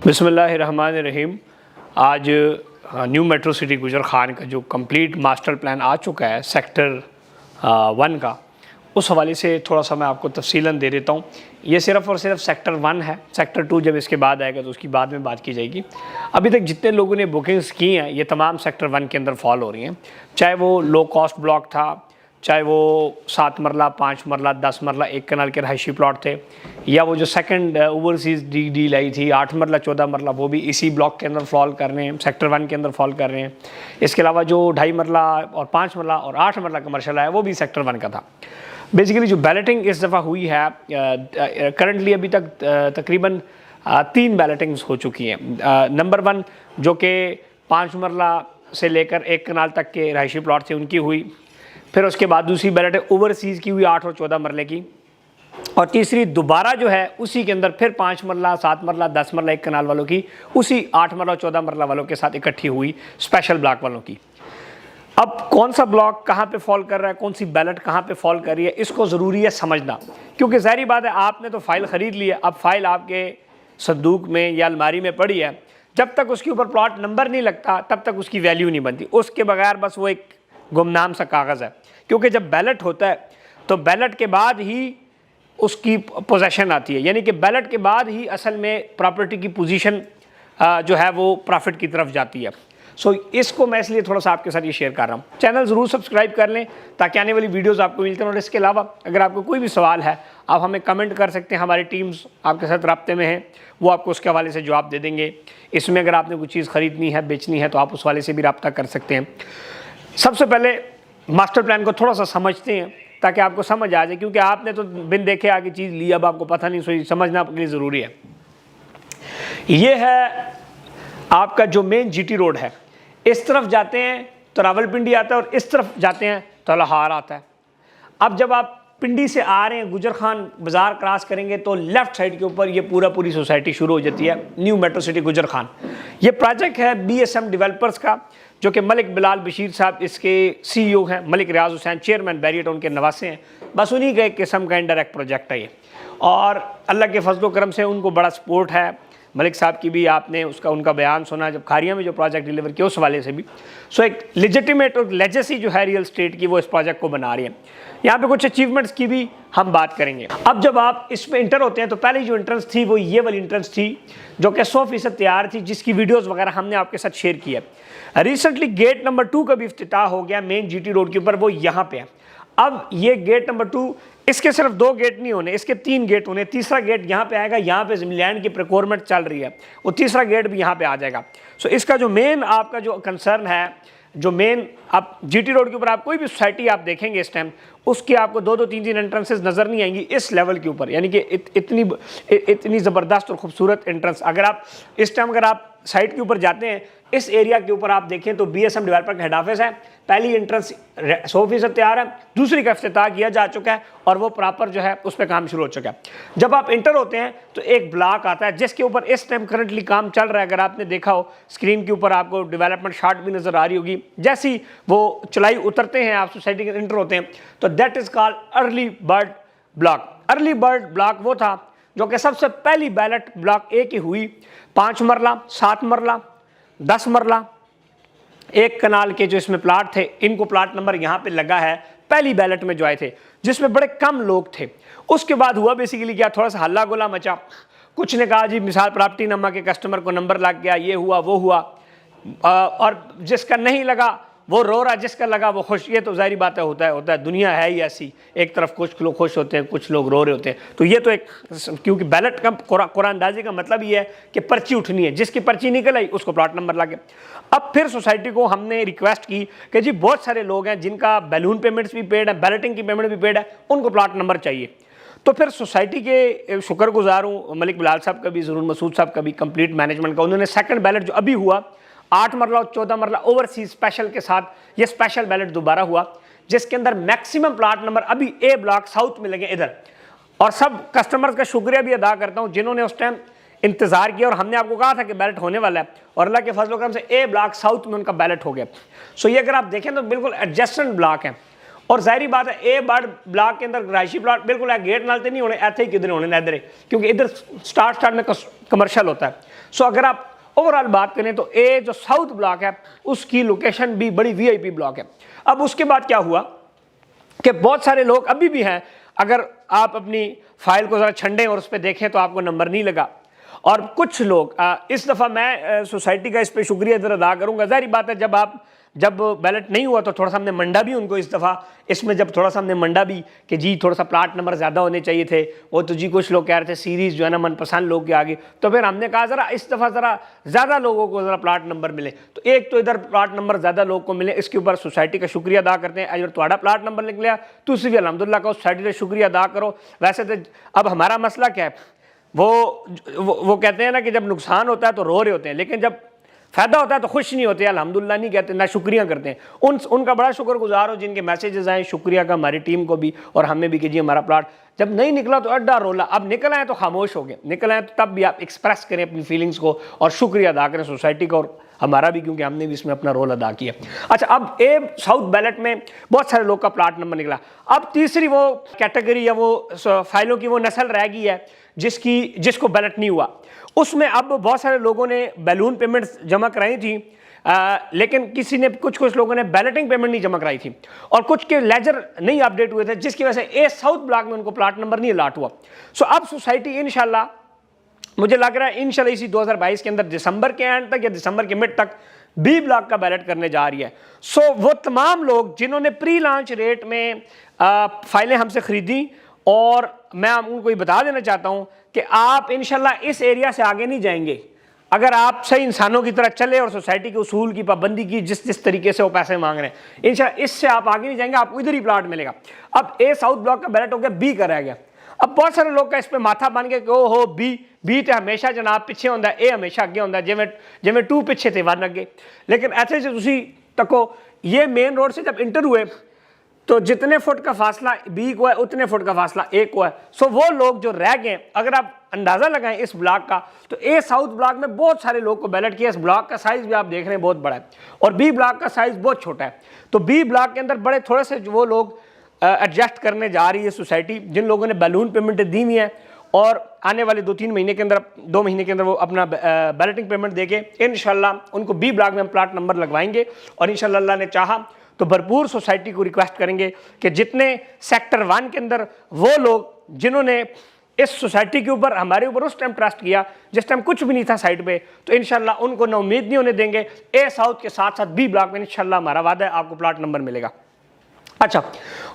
बिस्मिल्लाहिर्रहमानिर्रहीम। आज new metro city गुजर खान का जो कंप्लीट मास्टर प्लान आ चुका है सेक्टर 1 का, उस हवाले से थोड़ा सा मैं आपको तफसीलन दे देता हूँ। ये सिर्फ़ और सिर्फ सेक्टर 1 है। सेक्टर 2 जब इसके बाद आएगा तो उसकी बाद में बात की जाएगी। अभी तक जितने लोगों ने बुकिंग्स की हैं ये तमाम सेक्टर 1 के अंदर फॉल हो रही हैं, चाहे वो लो कॉस्ट ब्लॉक था, चाहे वो 7 मरला, 5 मरला, 10 मरला एक कनाल के रहायशी प्लॉट थे, या वो जो सेकंड ओवरसीज़ डील आई थी 8 मरला 14 मरला, वो भी इसी ब्लॉक के अंदर फॉल कर रहे हैं, सेक्टर 1 के अंदर फॉल कर रहे हैं। इसके अलावा जो 2.5 मरला और 5 मरला और 8 मरला कमर्शियल है वो भी सेक्टर 1 का था। बेसिकली जो बैलेटिंग इस दफ़ा हुई है करंटली अभी तक तकरीबन 3 बैलेटिंग्स हो चुकी हैं। नंबर 1 जो कि 5 मरला से लेकर 1 कनाल तक के रहायशी प्लॉट थे उनकी हुई। फिर उसके बाद दूसरी बैलेट ओवरसीज़ की हुई 8 और 14 मरले की, और तीसरी दोबारा जो है उसी के अंदर फिर 5 मरला, 7 मरला, 10 मरला 1 कनाल वालों की उसी 8 मरला 14 मरला वालों के साथ इकट्ठी हुई स्पेशल ब्लॉक वालों की। अब कौन सा ब्लॉक कहाँ पे फॉल कर रहा है, कौन सी बैलेट कहाँ पे फॉल कर रही है, इसको ज़रूरी है समझना, क्योंकि ज़ाहिर बात है आपने तो फ़ाइल ख़रीद ली है, अब फ़ाइल आपके संदूक में या अलमारी में पड़ी है, जब तक उसके ऊपर प्लॉट नंबर नहीं लगता तब तक उसकी वैल्यू नहीं बनती। उसके बगैर बस वो एक गुमनाम सा कागज़ है, क्योंकि जब बैलेट होता है तो बैलेट के बाद ही उसकी पोजेशन आती है, यानी कि बैलेट के बाद ही असल में प्रॉपर्टी की पोजीशन जो है वो प्रॉफिट की तरफ जाती है। सो इसको मैं इसलिए थोड़ा सा आपके साथ ये शेयर कर रहा हूँ। चैनल ज़रूर सब्सक्राइब कर लें ताकि आने वाली वीडियोस आपको मिलते हैं। और इसके अलावा अगर आपको कोई भी सवाल है आप हमें कमेंट कर सकते हैं, हमारी टीम्स आपके साथ राब्ते में हैं, वो आपको उसके हवाले से जवाब दे देंगे। इसमें अगर आपने कोई चीज़ ख़रीदनी है, बेचनी है, तो आप उस हवाले से भी रब्ता कर सकते हैं। सबसे पहले मास्टर प्लान को थोड़ा सा समझते हैं ताकि आपको समझ आ जाए, क्योंकि आपने तो बिन देखे आगे चीज़ ली, अब आपको पता नहीं, सो समझना आपके लिए ज़रूरी है। ये है आपका जो मेन जीटी रोड है, इस तरफ जाते हैं तो रावलपिंडी आता है और इस तरफ जाते हैं तो लाहौर आता है। अब जब आप पिंडी से आ रहे हैं गुजर खान बाज़ार क्रॉस करेंगे तो लेफ़्ट साइड के ऊपर ये पूरी सोसाइटी शुरू हो जाती है, न्यू मेट्रो सिटी गुजर खान। ये प्रोजेक्ट है BSM डेवलपर्स का, जो कि मलिक बिलाल बशीर साहब इसके CEO हैं, मलिक रियाज हुसैन चेयरमैन बैरियट उनके नवासे हैं। बस उन्हीं का एक किस्म का इनडायरेक्ट प्रोजेक्ट है ये, और अल्लाह के फजल करम से उनको बड़ा सपोर्ट है। मलिक साहब की भी आपने उनका बयान सुना जब खारिया में जो प्रोजेक्ट डिलीवर किया, उस वाले से भी। सो एक लेजिटिमेट और लेजेसी जो है रियल स्टेट की, वो इस प्रोजेक्ट को बना रही है। यहाँ पे कुछ अचीवमेंट्स की भी हम बात करेंगे। अब जब आप इसमें इंटर होते हैं तो पहली जो एंट्रेंस थी वो ये वाली एंट्रेंस थी, जो कि 100% तैयार थी, जिसकी वीडियोज़ वगैरह हमने आपके साथ शेयर किया। रिसेंटली गेट नंबर 2 का भी इफ्तिताह हो गया मेन GT रोड के ऊपर, वो यहाँ पे है। अब ये गेट नंबर 2, इसके सिर्फ 2 गेट नहीं होने, इसके 3 गेट होने। तीसरा गेट यहाँ पे आएगा, यहाँ पे लैंड की प्रोक्योरमेंट चल रही है, वो तीसरा गेट भी यहाँ पे आ जाएगा। सो इसका जो मेन आपका जो कंसर्न है, जो मेन आप GT रोड के ऊपर आप कोई भी सोसाइटी आप देखेंगे इस टाइम, उसकी आपको 2-2, 3-3 एंट्रेंसेस नज़र नहीं आएंगी इस लेवल के ऊपर, यानी कि इतनी ज़बरदस्त और ख़ूबसूरत एंट्रेंस। अगर आप इस टाइम अगर आप साइट के ऊपर जाते हैं, इस एरिया के ऊपर आप देखें तो BSM डेवलपर का हेड ऑफिस है। पहली एंट्रेंस 100% तैयार है, दूसरी का इफ्तिताह किया जा चुका है और वो प्रॉपर जो है उस पर काम शुरू हो चुका है। जब आप इंटर होते हैं तो एक ब्लॉक आता है जिसके ऊपर इस टाइम करंटली काम चल रहा है। अगर आपने देखा हो स्क्रीन के ऊपर आपको डेवलपमेंट शार्ट भी नज़र आ रही होगी। जैसी वो चलाई उतरते हैं, आप सोसाइटी के इंटर होते हैं, तो that is called early bird block. Early bird block वो था जो कि सबसे पहली बैलेट ब्लॉक A की हुई 5 मरला, 7 मरला, 10 मरला, 1 कनाल के जो इसमें प्लाट थे, इनको प्लाट नंबर यहाँ पे लगा है पहली बैलेट में जो आए थे, जिसमें बड़े कम लोग थे। उसके बाद हुआ बेसिकली क्या, थोड़ा सा हल्ला गोला मचा। कुछ ने कहा जी मिसाल प्रॉपर्टी नंबर के कस्टमर को नंबर लग गया, ये हुआ वो हुआ, और जिसका नहीं लगा वो रो रहा, जिसका लगा वो खुश। ये तो जाहिर बात है, होता है, दुनिया है ही ऐसी, एक तरफ कुछ लोग खुश होते हैं, कुछ लोग रो रहे होते हैं। तो ये तो एक, क्योंकि बैलेट का कुरानंदाजी का मतलब ये है कि पर्ची उठनी है, जिसकी पर्ची निकल आई उसको प्लॉट नंबर लगे। अब फिर सोसाइटी को हमने रिक्वेस्ट की कि जी बहुत सारे लोग हैं जिनका बैलून पेमेंट्स भी पेड है, बैलेटिंग की पेमेंट भी पेड है, उनको प्लॉट नंबर चाहिए। तो फिर सोसाइटी के शुक्रगुजार हूँ मलिक बिलाल साहब का भी, ज़रूर मसूद साहब का भी, कंप्लीट मैनेजमेंट का। उन्होंने सेकंड बैलेट जो अभी हुआ 8 मरला और 14 मरला ओवरसीज स्पेशल के साथ, ये स्पेशल बैलेट दोबारा हुआ, जिसके अंदर मैक्सिमम प्लॉट नंबर अभी A ब्लॉक साउथ में लगे इधर। और सब कस्टमर्स का शुक्रिया भी अदा करता हूँ जिन्होंने उस टाइम इंतजार किया, और हमने आपको कहा था कि बैलेट होने वाला है, और अल्लाह के फजल करम से A ब्लॉक साउथ में उनका बैलेट हो गया। सो ये अगर आप देखें तो बिल्कुल एडजस्टेंट ब्लॉक है। और जाहिर बात है ए बड़ ब्लॉक के अंदर रहायशी प्लाट बिल्कुल है, गेट नाल तो नहीं होने, ऐसे ही किधर होने इधर, क्योंकि इधर स्टार्ट में कमर्शियल होता है। सो अगर आप ओवरऑल बात करें तो ए जो साउथ ब्लॉक है उसकी लोकेशन भी बड़ी वीआईपी ब्लॉक है। अब उसके बाद क्या हुआ कि बहुत सारे लोग अभी भी हैं, अगर आप अपनी फाइल को ज़रा छंडें और उस पर देखें तो आपको नंबर नहीं लगा। और कुछ लोग इस दफ़ा मैं सोसाइटी का इस पर शुक्रिया इधर अदा करूँगा। ज़ाहिर बात है जब बैलेट नहीं हुआ तो थोड़ा सा हमने मंडा भी उनको इस दफ़ा, इसमें जब थोड़ा सा हमने मंडा भी कि जी थोड़ा सा प्लाट नंबर ज़्यादा होने चाहिए थे, वो तो जी कुछ लोग कह रहे थे सीरीज़ जो है ना मनपसंद लोग के आगे, तो फिर हमने कहा ज़रा इस दफ़ा ज़रा ज़्यादा लोगों को ज़रा प्लाट नंबर मिले, तो एक तो इधर प्लाट नंबर ज़्यादा लोग को मिले, इसके ऊपर सोसाइटी का शुक्रिया अदा करते हैं। अगर तुम्हारा प्लाट नंबर निकला तुम भी अलहमदुलिल्लाह का सोसाइटी का शुक्रिया अदा करो। वैसे तो अब हमारा मसला क्या है, वो कहते हैं ना कि जब नुकसान होता है तो रो रहे होते हैं, लेकिन जब फ़ायदा होता है तो खुश नहीं होते, अल्हम्दुलिल्लाह नहीं कहते, ना शुक्रिया करते हैं। उनका बड़ा शुक्रगुजार हो जिनके मैसेजेस आए शुक्रिया का, हमारी टीम को भी और हमें भी कि जी हमारा प्लाट जब नहीं निकला तो अड्डा रोला, अब निकल आए तो खामोश हो गए, निकल आए तो तब भी आप एक्सप्रेस करें अपनी फीलिंग्स को और शुक्रिया अदा करें सोसाइटी का और हमारा भी, क्योंकि हमने भी इसमें अपना रोल अदा किया। अच्छा, अब ए साउथ बैलेट में बहुत सारे लोग का प्लाट नंबर निकला। अब तीसरी वो कैटेगरी या वो फाइलों की वो नस्ल रह गई है जिसको बैलेट नहीं हुआ। उसमें अब बहुत सारे लोगों ने बैलून पेमेंट्स जमा कराई थी, लेकिन कुछ लोगों ने बैलेटिंग पेमेंट नहीं जमा कराई थी और कुछ के लेजर नहीं अपडेट हुए थे, जिसकी वजह से ए साउथ ब्लॉक में उनको प्लाट नंबर नहीं अलाट हुआ। सो अब सोसाइटी इंशाल्लाह, मुझे लग रहा है इंशाल्लाह इसी 2022 के अंदर दिसंबर के एंड तक या दिसंबर के मिड तक बी ब्लॉक का बैलेट करने जा रही है। सो वो तमाम लोग जिन्होंने प्री लॉन्च रेट में फाइलें हमसे खरीदी, और मैं उनको ये बता देना चाहता हूँ कि आप इंशाल्लाह इस एरिया से आगे नहीं जाएंगे अगर आप सही इंसानों की तरह चले और सोसाइटी के उसूल की पाबंदी की, जिस तरीके से वो पैसे मांग रहे हैं, इंशाल्लाह इससे आप आगे नहीं जाएंगे, आपको इधर ही प्लाट मिलेगा। अब ए साउथ ब्लॉक का बैलेट हो गया, बी का रह गया। अब बहुत सारे लोग का इस पर माथा बन गया कि ओ हो बी तो हमेशा जनाब पिछे होंगे, ए हमेशा अगे होंगे, जिमें 2 पिछे थे 1 अगे। लेकिन ऐसे से तुसी तको ये मेन रोड से जब इंटर हुए तो जितने फुट का फासला बी को है उतने फुट का फासला ए को है। सो वो लोग जो रह गए, अगर आप अंदाज़ा लगाएं इस ब्लॉक का, तो ए साउथ ब्लॉक में बहुत सारे लोग को बैलेट किया। इस ब्लॉक का साइज़ भी आप देख रहे हैं बहुत बड़ा है और बी ब्लॉक का साइज़ बहुत छोटा है। तो बी ब्लॉक के अंदर बड़े थोड़े से वो लोग एडजस्ट करने जा रही है सोसाइटी, जिन लोगों ने बैलून पेमेंट दी हुई है और आने वाले 2 महीने के अंदर वो अपना बैलेटिंग पेमेंट देके इंशाल्लाह उनको बी ब्लॉक में हम प्लाट नंबर लगवाएंगे। और इंशाल्लाह अल्लाह ने चाहा तो भरपूर सोसाइटी को रिक्वेस्ट करेंगे कि जितने सेक्टर 1 के अंदर वो लोग जिन्होंने इस सोसाइटी के ऊपर हमारे ऊपर उस टाइम ट्रस्ट किया जिस टाइम कुछ भी नहीं था साइड पे, तो इंशाल्लाह उनको ना उम्मीद नहीं होने देंगे। ए साउथ के साथ साथ बी ब्लॉक में इंशाल्लाह हमारा वादा है आपको प्लाट नंबर मिलेगा। अच्छा,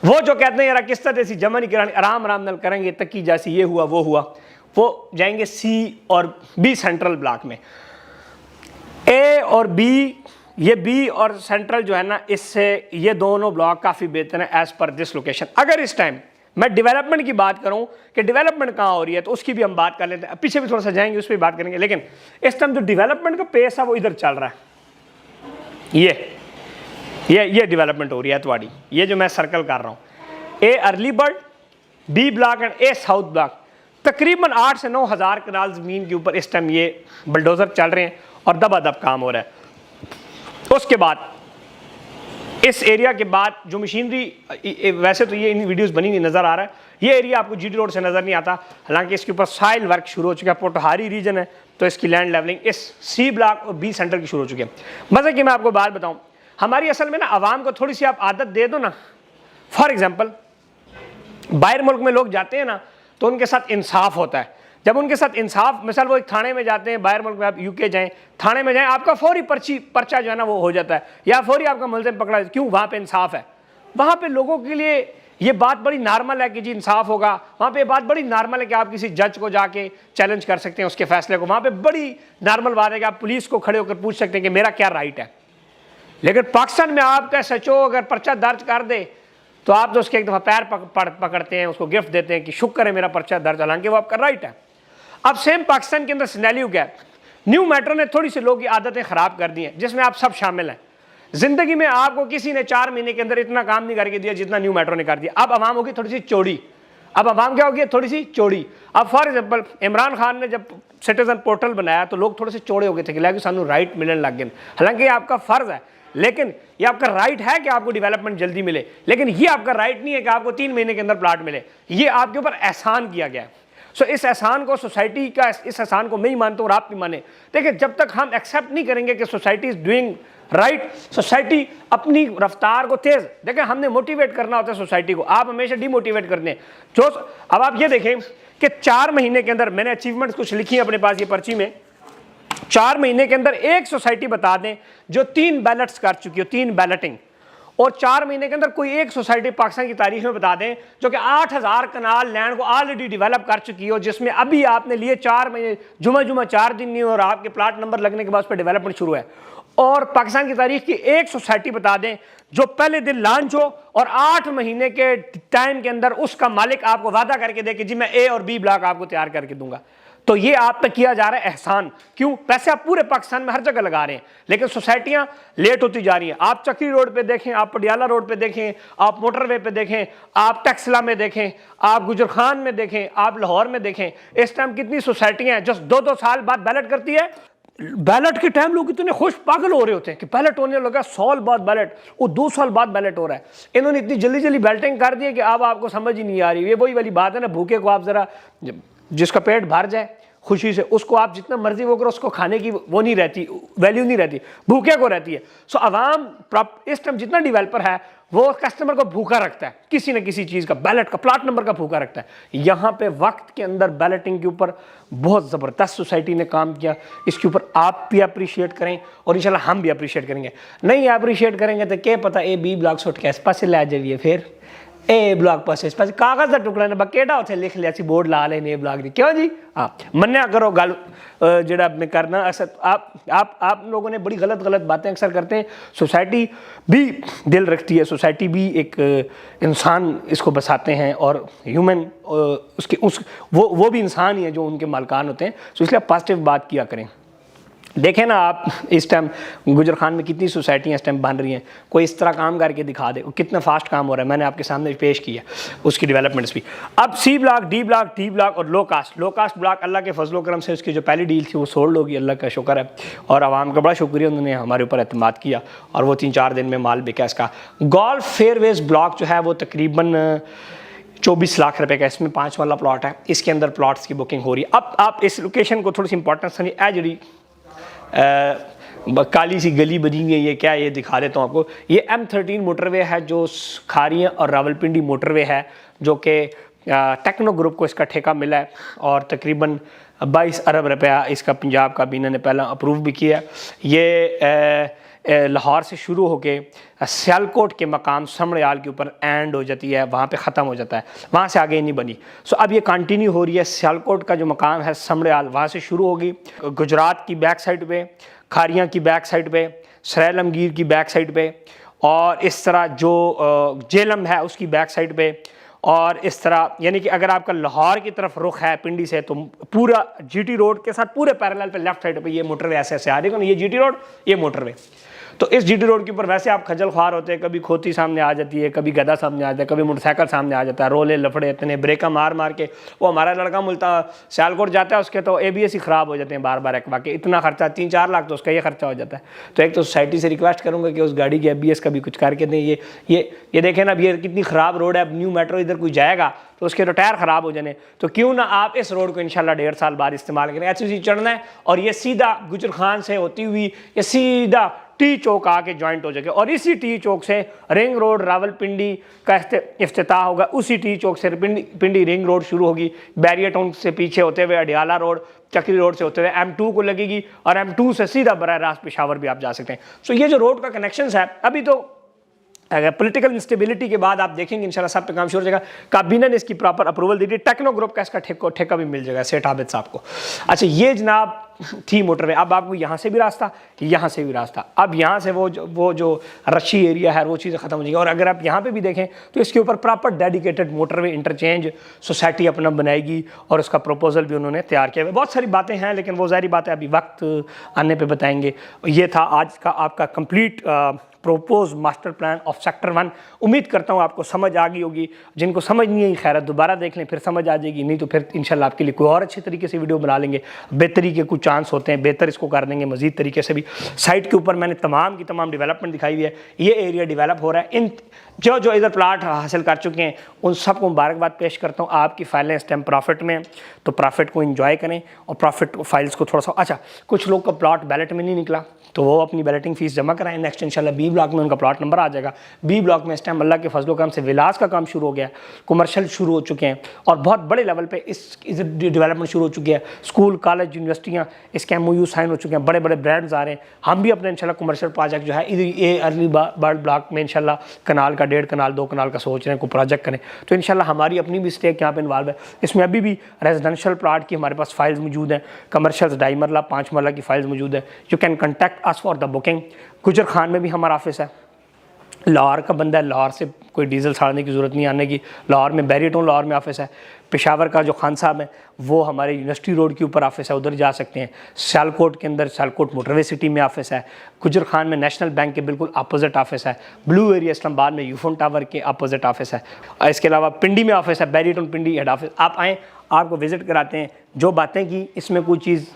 वो जो कहते हैं यार किस्त ऐसी जमा नहीं करानी, आराम आराम नाल करेंगे, तकी जैसी ये हुआ वो जाएंगे सी और बी सेंट्रल ब्लॉक में। ए और बी, ये बी और सेंट्रल जो है ना, इससे ये दोनों ब्लॉक काफ़ी बेहतर हैं एज़ पर दिस लोकेशन। अगर इस टाइम मैं डेवलपमेंट की बात करूं कि डेवलपमेंट कहाँ हो रही है, तो उसकी भी हम बात कर लेते हैं, पीछे भी थोड़ा सा जाएंगे उस पर बात करेंगे। लेकिन इस टाइम जो डेवलपमेंट का पेस है वो इधर चल रहा है। ये डेवलपमेंट हो रही है तुम्हारी, ये जो मैं सर्कल कर रहा हूँ, A early bird, B block and A south block, तकरीबन 8 से 9 हज़ार कनाल ज़मीन के ऊपर इस टाइम ये बल्डोज़र चल रहे हैं और दबादब काम हो रहा है। उसके बाद इस एरिया के बाद जो मशीनरी, वैसे तो ये इन वीडियोस बनी हुई नज़र आ रहा है, ये एरिया आपको जीडी रोड से नज़र नहीं आता, हालांकि इसके ऊपर साइल वर्क शुरू हो चुका है। पोटहारी रीजन है तो इसकी लैंड लेवलिंग इस सी ब्लॉक और बी सेंटर की शुरू हो चुकी है। मज़े की मैं आपको बात बताऊँ, हमारी असल में ना आवाम को थोड़ी सी आप आदत दे दो ना, फॉर एग्जाम्पल बाहर मुल्क में लोग जाते हैं ना तो उनके साथ इंसाफ होता है। जब उनके साथ इंसाफ, मिसाल वो एक थाने में जाते हैं, बाहर मुल्क में आप यूके जाएं, थाने में जाएं, आपका फौरी पर्चा जो है ना वो हो जाता है, या फौरी आपका मुलजिम पकड़ा। क्यों? वहाँ पे इंसाफ है। वहाँ पे लोगों के लिए ये बात बड़ी नॉर्मल है कि जी इंसाफ होगा। वहाँ पे बात बड़ी नॉर्मल है कि आप किसी जज को जाके चैलेंज कर सकते हैं उसके फैसले को। वहाँ पे बड़ी नॉर्मल बात है कि आप पुलिस को खड़े होकर पूछ सकते हैं कि मेरा क्या राइट है। लेकिन पाकिस्तान में आपका SHO अगर पर्चा दर्ज कर दे तो आप तो उसके एक दफ़ा पैर पकड़ते हैं, उसको गिफ्ट देते हैं कि शुक्र है मेरा पर्चा दर्ज, हालांकि वो आपका राइट है। अब सेम पाकिस्तान के अंदर सिनेरियो क्या है, न्यू मेट्रो ने थोड़ी सी लोगों की आदतें ख़राब कर दी हैं, जिसमें आप सब शामिल हैं। ज़िंदगी में आपको किसी ने 4 महीने के अंदर इतना काम नहीं करके दिया जितना न्यू मेट्रो ने कर दिया। अब आवाम होगी थोड़ी सी चौड़ी, अब आवाम क्या होगी थोड़ी सी चौड़ी। अब फॉर एग्जाम्पल इमरान खान ने जब सिटीजन पोर्टल बनाया तो लोग थोड़े से चौड़े हो गए थे कि लगे सानू राइट मिलने लग गए। हालांकि आपका फ़र्ज़ है लेकिन ये आपका राइट है कि आपको डेवलपमेंट जल्दी मिले, लेकिन ये आपका राइट नहीं है कि आपको 3 महीने के अंदर प्लाट मिले। ये आपके ऊपर एहसान किया गया है। सो इस एहसान को, सोसाइटी का इस एहसान को मैं ही मानता हूँ और आप भी माने। देखिए, जब तक हम एक्सेप्ट नहीं करेंगे कि society is doing right, society अपनी रफ्तार को तेज, देखिए हमने मोटिवेट करना होता है सोसाइटी को, आप हमेशा डिमोटिवेट करते हैं। जो अब आप ये देखें कि 4 महीने के अंदर, मैंने अचीवमेंट्स कुछ लिखी है अपने पास ये पर्ची में, 4 महीने के अंदर एक सोसाइटी बता दें जो 3 बैलेट्स कर चुकी हो, 3 बैलेटिंग, और 4 महीने के अंदर कोई एक सोसाइटी पाकिस्तान की तारीख में बता दें जो कि 8000 कनाल लैंड को ऑलरेडी डेवलप कर चुकी हो, जिसमें अभी आपने लिए 4 महीने, जुमा 4 दिन नहीं और आपके प्लाट नंबर लगने के बाद उस पर डेवलपमेंट शुरू है। और पाकिस्तान की तारीख की एक सोसाइटी बता दें जो पहले दिन लॉन्च हो और 8 महीने के टाइम के अंदर उसका मालिक आपको वादा करके दे कि जी मैं ए और बी ब्लॉक आपको तैयार करके दूंगा। तो ये आप पे किया जा रहा है एहसान। क्यों? पैसे आप पूरे पाकिस्तान में हर जगह लगा रहे हैं, लेकिन सोसाइटियां लेट होती जा रही हैं। आप चक्री रोड पे देखें, आप पटियाला रोड पे देखें, आप मोटरवे पे देखें, आप टैक्सला में देखें, आप गुजर खान में देखें, आप लाहौर में देखें, इस टाइम कितनी सोसाइटियां हैं जो 2-2 साल बाद बैलेट करती है। बैलेट के टाइम लोग इतने खुश पागल हो रहे होते हैं कि बैलेट होने लगा, 100 साल बाद बैलेट, वो 2 साल बाद बैलेट हो रहा है। इन्होंने इतनी जल्दी जल्दी बैलेटिंग कर दी है कि अब आपको समझ ही नहीं आ रही। ये वही वाली बात है ना, भूखे को आप जरा, जिसका पेट भर जाए खुशी से, उसको आप जितना मर्जी वो करो, उसको खाने की वो नहीं रहती, वैल्यू नहीं रहती, भूखे को रहती है। सो अवाम इस टाइम जितना डेवलपर है वो कस्टमर को भूखा रखता है, किसी न किसी चीज़ का, बैलेट का, प्लाट नंबर का भूखा रखता है। यहाँ पे वक्त के अंदर बैलेटिंग के ऊपर बहुत ज़बरदस्त सोसाइटी ने काम किया, इसके ऊपर आप भी अप्रिशिएट करें और इंशाल्लाह हम भी अप्रिशिएट करेंगे। नहीं अप्रिशिएट करेंगे तो क्या पता ए बी ब्लॉक सुट के इस पास लै जाइए, फिर ए ब्लॉक पास इस पास कागज़ का टुकड़ा ने बकेटा उत्थे लिख लिया सी बोर्ड ला लेने ब्लॉक दी। क्यों जी? हाँ, मन्या करो गल जेड़ा मैं करना। अक्सर आप लोगों ने बड़ी गलत बातें अक्सर करते हैं। सोसाइटी भी दिल रखती है, सोसाइटी भी एक इंसान इसको बसाते हैं और ह्यूमन वो भी इंसान ही है जो उनके मालकान होते हैं। तो इसलिए आप पॉजिटिव बात किया करें। देखें ना आप इस टाइम गुजर खान में कितनी सोसाइटियाँ इस टाइम बन रही हैं, कोई इस तरह काम करके दिखा दे कितना फास्ट काम हो रहा है। मैंने आपके सामने पेश किया उसकी डेवलपमेंट्स भी। अब C block, D block, D block और लो कास्ट ब्लॉक, अल्लाह के फजलो करम से उसकी जो पहली डील थी वो सोल्ड होगी, अल्लाह का शुक्र है और आवाम का बड़ा शुक्रिया, उन्होंने हमारे ऊपर एतमाद किया और वो 3-4 दिन में माल बिका इसका। गोल्फ फेयरवेज ब्लॉक जो है वो तकरीबन 24 लाख रुपए का, इसमें 5 वाला प्लॉट है, इसके अंदर प्लॉट्स की बुकिंग हो रही है। अब आप इस लोकेशन को थोड़ी सी इंपॉर्टेंस समझिए। जी काली सी गली बनी है, ये क्या, ये दिखा देता हूँ आपको। ये M13 मोटरवे है जो खारियाँ और रावलपिंडी मोटरवे है, जो कि टेक्नो ग्रुप को इसका ठेका मिला है और तकरीबन 22 अरब रुपया इसका पंजाब काबीना ने पहला अप्रूव भी किया है। ये लाहौर से शुरू होके सियालकोट के मकाम समड़याल के ऊपर एंड हो जाती है, वहाँ पे ख़त्म हो जाता है, वहाँ से आगे नहीं बनी। सो अब ये कंटिन्यू हो रही है। सियालकोट का जो मकाम है समड़याल, वहाँ से शुरू होगी गुजरात की बैक साइड पे, खारियाँ की बैक साइड पे, सरेल आलमगीर की बैक साइड पे, और इस तरह जो जेलम है उसकी बैक साइड पे, और इस तरह यानी कि अगर आपका लाहौर की तरफ रुख है पिंडी से तो पूरा GT रोड के साथ पूरे पैरेलल पे लेफ्ट साइड पे ये मोटरवे ऐसे आ रही है। ये GT रोड, ये मोटरवे। तो इस GT रोड के ऊपर वैसे आप खजल ख्वार होते हैं, कभी खोती सामने आ जाती है, कभी गधा सामने आ जाता है, कभी मोटरसाइकिल सामने आ जाता है, रोले लफड़े इतने, ब्रेका मार के। वो हमारा लड़का मुल्ता सियालकोट जाता है, उसके तो ABS ही ख़राब हो जाते हैं बार एक वाक़ई, इतना खर्चा 3-4 लाख तो उसका ये खर्चा हो जाता है। तो एक तो सोसाइटी से रिक्वेस्ट करूँगा कि उस गाड़ी के ABS का भी कुछ करके दें। ये देखें ना, अब ये कितनी ख़राब रोड है। अब न्यू मेट्रो इधर कोई जाएगा तो उसके तो टायर ख़राब हो जाने, तो क्यों ना आप इस रोड को इंशाल्लाह 1.5 साल बाद इस्तेमाल करें। ऐसे चढ़ना है और ये सीधा गुजर खान से होती हुई ये सीधा टी चौक आके जॉइंट हो जाएगा और इसी टी चौक से रिंग रोड रावलपिंडी का इफ्तिताह होगा। उसी टी चौक से पिंडी रिंग रोड शुरू होगी, बैरियर टाउन से पीछे होते हुए अडियाला रोड, चक्री रोड से होते हुए M2 को लगेगी और M2 से सीधा बराह रास्त पेशावर भी आप जा सकते हैं। सो ये जो रोड का कनेक्शन है, अभी तो अगर पॉलिटिकल इंस्टेबिलिटी के बाद आप देखेंगे इंशाल्लाह सब पे काम शुरू हो जाएगा। काबीना ने इसकी प्रॉपर अप्रूवल दी थी, टेक्नो ग्रुप का इसका ठेका भी मिल जाएगा सेठ आबिद साहब को। अच्छा, ये जनाब थी मोटरवे। अब आपको यहाँ से भी रास्ता, यहाँ से भी रास्ता। अब यहाँ से वो जो रशी एरिया है वो चीज़ें ख़त्म हो जाएगी। और अगर आप यहाँ पे भी देखें तो इसके ऊपर proper dedicated motorway interchange society अपना बनाएगी और उसका प्रपोजल भी उन्होंने तैयार किया है। बहुत सारी बातें हैं लेकिन वो ज़ाहिर बात है अभी वक्त आने पर बताएंगे। ये था आज का आपका complete propose master plan of sector 1। उम्मीद करता हूँ आपको समझ आ गई होगी। जिनको समझ नहीं आई खैर दोबारा देख लें, फिर समझ आ जाएगी, नहीं तो फिर इंशाल्लाह आपके लिए कोई और अच्छे तरीके से वीडियो बना लेंगे। बेहतरी के कुछ चांस होते हैं, बेहतर इसको कर देंगे मजीद तरीके से भी। साइट के ऊपर मैंने तमाम की तमाम डेवलपमेंट दिखाई हुई है। ये एरिया डेवलप हो रहा है। इन जो इधर प्लाट हासिल कर चुके हैं उन सबको मुबारकबाद पेश करता हूँ। आपकी फाइलें इस टाइम प्रॉफिट में, तो प्रॉफिट को एंजॉय करें और प्रॉफिट फाइल्स को थोड़ा सा। अच्छा, कुछ लोग का प्लॉट बैलेट में नहीं निकला तो वो अपनी बैलेटिंग फीस जमा कराएं। नेक्स्ट इंशाल्लाह बी ब्लॉक में उनका प्लॉट नंबर आ जाएगा। बी ब्लॉक में इस टाइम अल्लाह के फजलो करम से विलास का काम शुरू हो गया, कमर्शियल शुरू हो चुके हैं और बहुत बड़े लेवल पे इस डेवलपमेंट शुरू हो चुकी है। स्कूल, कॉलेज, यूनिवर्सिटियाँ इसके MOU साइन हो चुके हैं, बड़े बड़े ब्रांड्स आ रहे हैं। हम भी अपने इंशाल्लाह कमर्शियल प्रोजेक्ट जो है ये अर्ली बर्ड ब्लॉक में इंशाल्लाह कनाल का 1.5 कनाल 2 कनाल का सोच रहे हैं कोई प्रोजेक्ट करें, तो इंशाल्लाह हमारी अपनी भी स्टेक यहाँ पे इन्वॉल्व है। इसमें अभी भी रेजिडेंशियल प्लॉट की हमारे पास फाइल्स मौजूद हैं, कमर्शियल 2.5 मरला 5 मरला की फाइल्स मौजूद है। You can contact us for the booking. गुजर खान में भी हमारा ऑफिस है, लाहौर का बंदा है, लाहौर से कोई डीजल साड़ने की ज़रूरत नहीं आने की। लाहौर में बैरिटन लाहौर में ऑफिस है। पेशावर का जो खान साहब हैं वो हमारे यूनिवर्सिटी रोड के ऊपर ऑफिस है, उधर जा सकते हैं। सियालकोट के अंदर सियालकोट मोटरवे सिटी में ऑफिस है। गुजर खान में नेशनल बैंक के बिल्कुल अपोजिट ऑफिस है। ब्लू एरिया इस्लामाबाद में यूफोन टावर के अपोजिट ऑफिस है। इसके अलावा पिंडी में ऑफिस है, बैरिटन पिंडी हेड ऑफिस। आप आएँ, आपको विजिट कराते हैं। जो बातें की इसमें कोई चीज़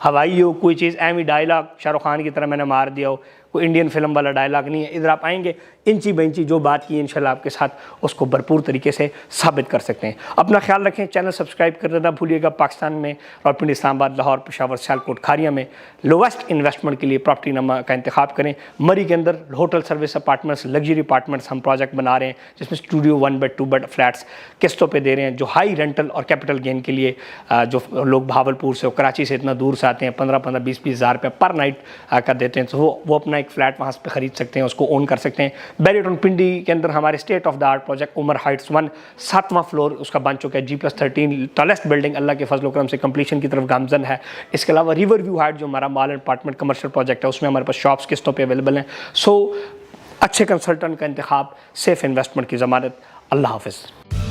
हवाई हो, कोई चीज़ एम डायलॉग शाहरुख खान की तरह मैंने मार दिया हो, कोई इंडियन फिल्म वाला डायलॉग नहीं है। इधर आप आएंगे, इंची बेंची जो बात की इंशाल्लाह आपके साथ उसको भरपूर तरीके से साबित कर सकते हैं। अपना ख्याल रखें, चैनल सब्सक्राइब करना ना भूलिएगा। पाकिस्तान में रावलपिंडी, इस्लामाबाद, लाहौर, पेशावर, सियालकोट, खारिया में लोवेस्ट इन्वेस्टमेंट के लिए प्रॉपर्टी नमा का इंतखाब करें। मरी के अंदर hotel service apartments, luxury apartments हम प्रोजेक्ट बना रहे हैं जिसमें स्टूडियो 1 बेड 2 बेड फ्लैट्स किस्तों पे दे रहे हैं, जो हाई रेंटल और कैपिटल गेन के लिए जो लोग भावलपुर से और कराची से इतना दूर से आते हैं 15-15, 20-20 हज़ार रुपये पर नाइट का देते हैं, तो वो अपना एक फ्लैट वहाँ पे ख़रीद सकते हैं, उसको ओन कर सकते हैं। बैरिटन पिंडी के अंदर हमारे state of the art project Umar heights 1 7वां फ्लोर उसका बन चुका है। G+13 टॉलेस्ट बिल्डिंग अल्लाह के फजल करम से कंप्लीशन की तरफ गामजन है। इसके अलावा रिवर व्यू हाइट जो हमारा mall and apartment commercial project है उसमें हमारे पास शॉप्स किस्तों पे अवेलेबल हैं। सो अच्छे कंसल्टेंट का इंतखाब, सेफ इन्वेस्टमेंट की ज़मानत। अल्लाह हाफ़िज़।